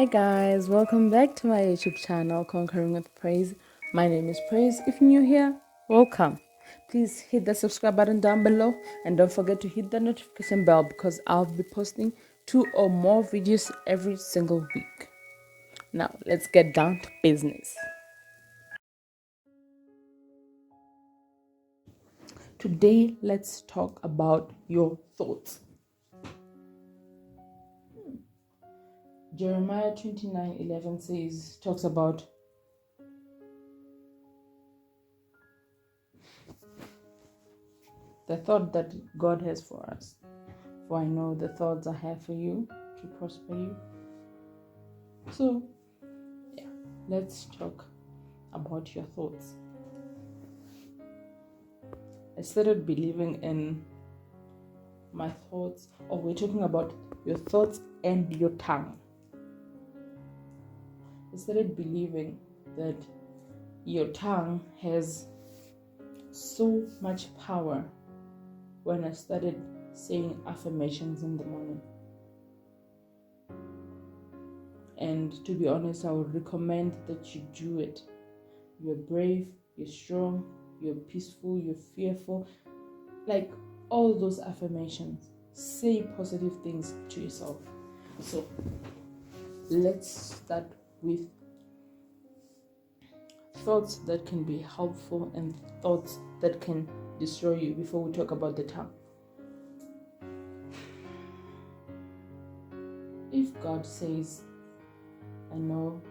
Hi guys, welcome back to my YouTube channel, Conquering with Praise. My name is Praise. If you're new here, welcome. Please hit the subscribe button down below and don't forget to hit the notification bell because I'll be posting 2 or more videos every single week. Now, let's get down to business. Today, let's talk about your thoughts. Jeremiah 29:11 talks about the thought that God has for us. For I know the thoughts I have for you to prosper you. So, let's talk about your thoughts. I started believing in my thoughts, or we're talking about your thoughts and your tongue. I started believing that your tongue has so much power when I started saying affirmations in the morning. And to be honest, I would recommend that you do it. You're brave, you're strong, you're peaceful, you're fearful. Like all those affirmations. Say positive things to yourself. So let's start with thoughts that can be helpful and thoughts that can destroy you before we talk about the tongue. If God says, I know,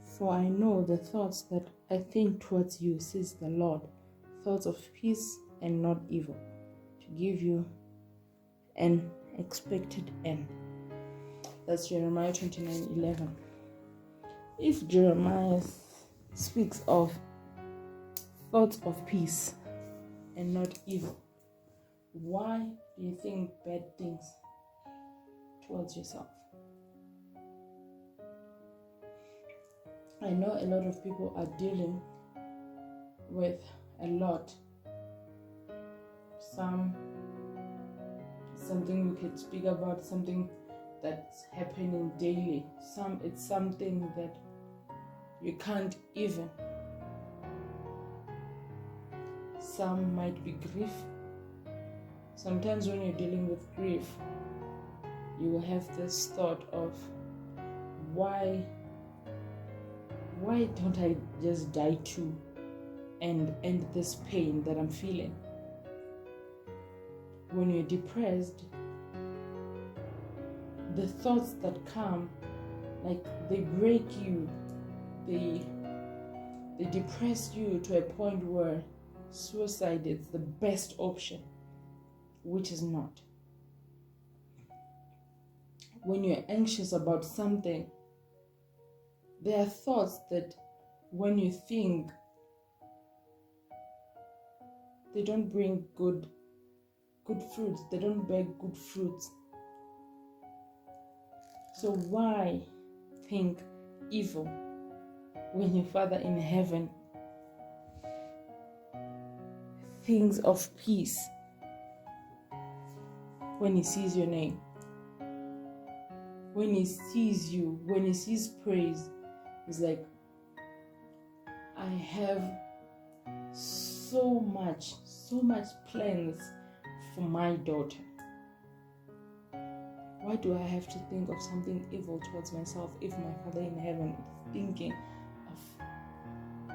for I know the thoughts that I think towards you, says the Lord, thoughts of peace and not evil, to give you an expected end. That's Jeremiah 29:11. If Jeremiah speaks of thoughts of peace and not evil, why do you think bad things towards yourself? I know a lot of people are dealing with a lot. Something we could speak about, something that's happening daily. It's something that you can't even. Some might be grief. Sometimes when you're dealing with grief, you will have this thought of, why don't I just die too and end this pain that I'm feeling? When you're depressed, the thoughts that come, like they break you, they depress you to a point where suicide is the best option, which is not. When you're anxious about something, there are thoughts that when you think, they don't bring good fruits, they don't bear good fruits. So why think evil when your Father in heaven thinks of peace when he sees your name? When he sees you, when he sees praise, he's like, I have so much plans for my daughter. Why do I have to think of something evil towards myself if my Father in heaven is thinking of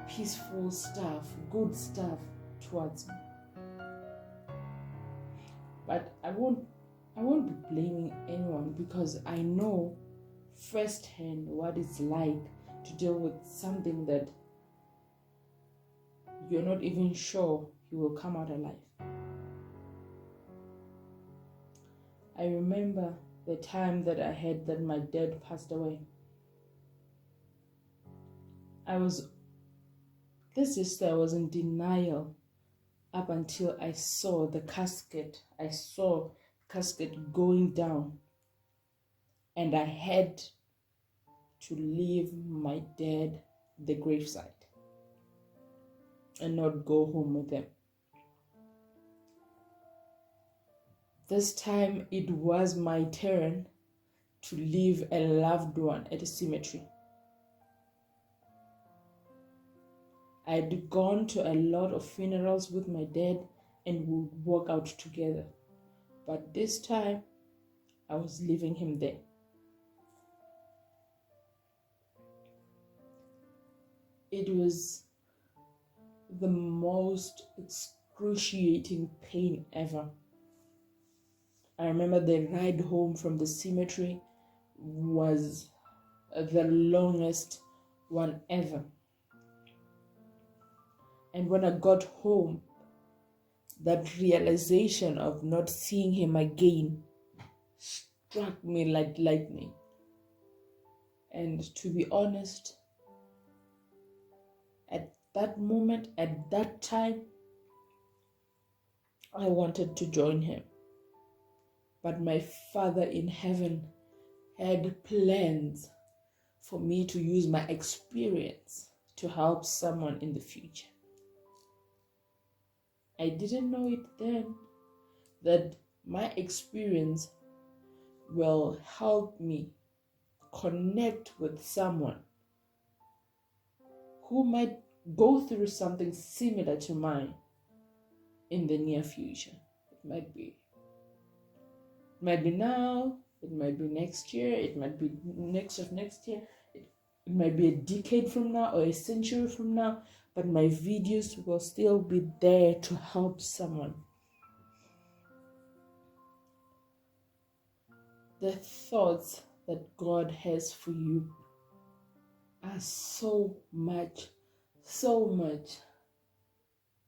peaceful stuff, good stuff towards me? But I won't be blaming anyone, because I know firsthand what it's like to deal with something that you're not even sure you will come out alive. I remember the time that I had that my dad passed away. I was in denial up until I saw the casket. I saw casket going down, and I had to leave my dad the graveside and not go home with him. This time it was my turn to leave a loved one at a cemetery. I'd gone to a lot of funerals with my dad and we would walk out together. But this time, I was leaving him there. It was the most excruciating pain ever. I remember the ride home from the cemetery was the longest one ever. And when I got home, that realization of not seeing him again struck me like lightning. And to be honest, at that moment, at that time, I wanted to join him. But my Father in heaven had plans for me to use my experience to help someone in the future. I didn't know it then that my experience will help me connect with someone who might go through something similar to mine in the near future. It might be now, it might be next year, it might be next year, it might be a decade from now or a century from now, but my videos will still be there to help someone. The thoughts that God has for you are so much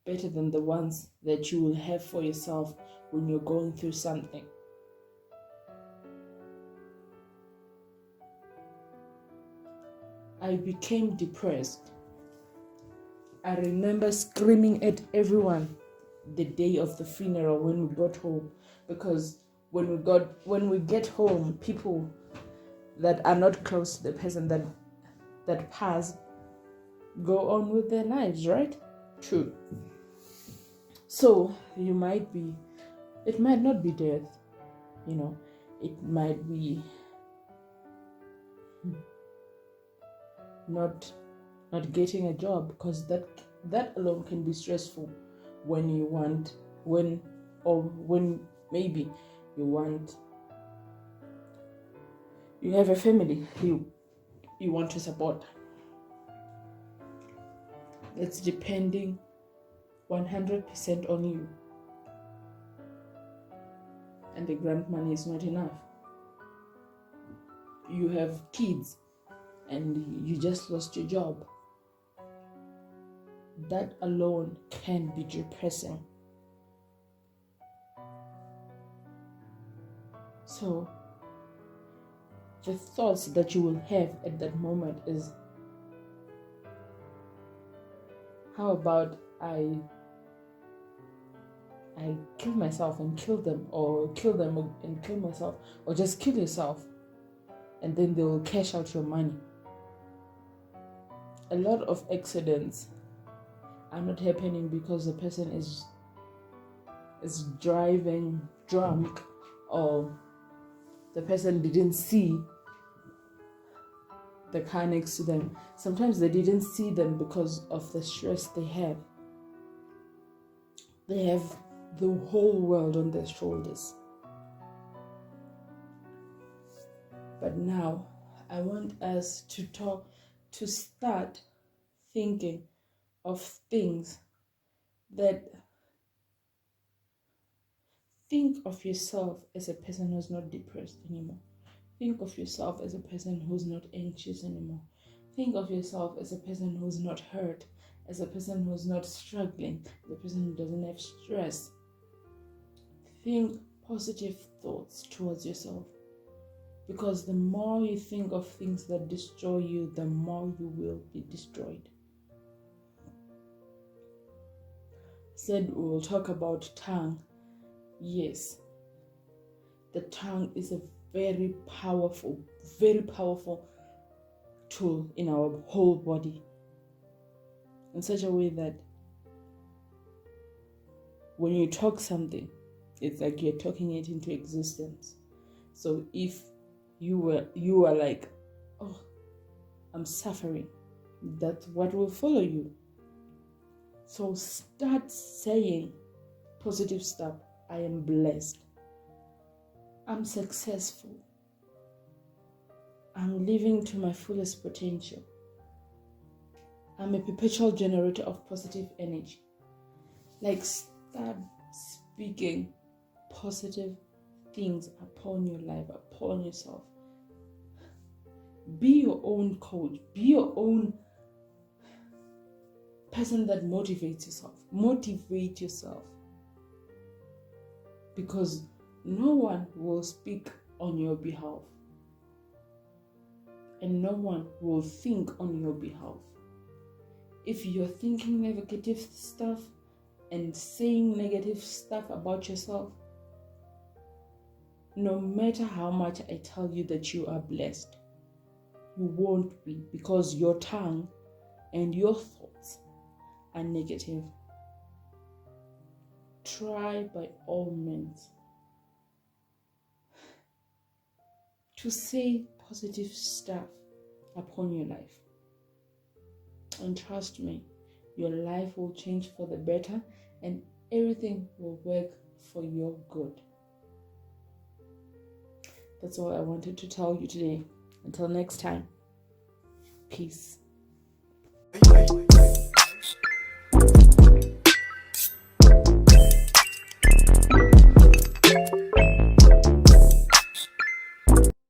better than the ones that you will have for yourself when you're going through something. I became depressed. I remember screaming at everyone the day of the funeral when we got home, because when we get home, people that are not close to the person that passed go on with their lives, right? True. So it might not be death, it might be not getting a job, because that alone can be stressful when maybe you have a family you want to support. It's depending 100% on you, and the grant money is not enough. You have kids and you just lost your job. That alone can be depressing. So the thoughts that you will have at that moment is, how about I kill myself and kill them, or kill them and kill myself, or just kill yourself, and then they will cash out your money. A lot of accidents are not happening because the person is driving drunk, or the person didn't see the car next to them. Sometimes they didn't see them because of the stress they have. They have the whole world on their shoulders. But now I want us to start thinking of things that, think of yourself as a person who's not depressed anymore. Think of yourself as a person who's not anxious anymore. Think of yourself as a person who's not hurt, as a person who's not struggling, as a person who doesn't have stress. Think positive thoughts towards yourself, because the more you think of things that destroy you, the more you will be destroyed. Said we will talk about tongue. Yes, the tongue is a very powerful tool in our whole body, in such a way that when you talk something, it's like you're talking it into existence. So if you are like, oh, I'm suffering, that's what will follow you. So start saying positive stuff. I am blessed. I'm successful. I'm living to my fullest potential. I'm a perpetual generator of positive energy. Like, start speaking positive things upon your life, upon yourself. Be your own coach. Be your own person that motivates yourself. Motivate yourself. Because no one will speak on your behalf. And no one will think on your behalf. If you're thinking negative stuff and saying negative stuff about yourself, no matter how much I tell you that you are blessed, you won't be, because your tongue and your thoughts are negative. Try by all means to say positive stuff upon your life. And trust me, your life will change for the better and everything will work for your good. That's all I wanted to tell you today. Until next time, peace.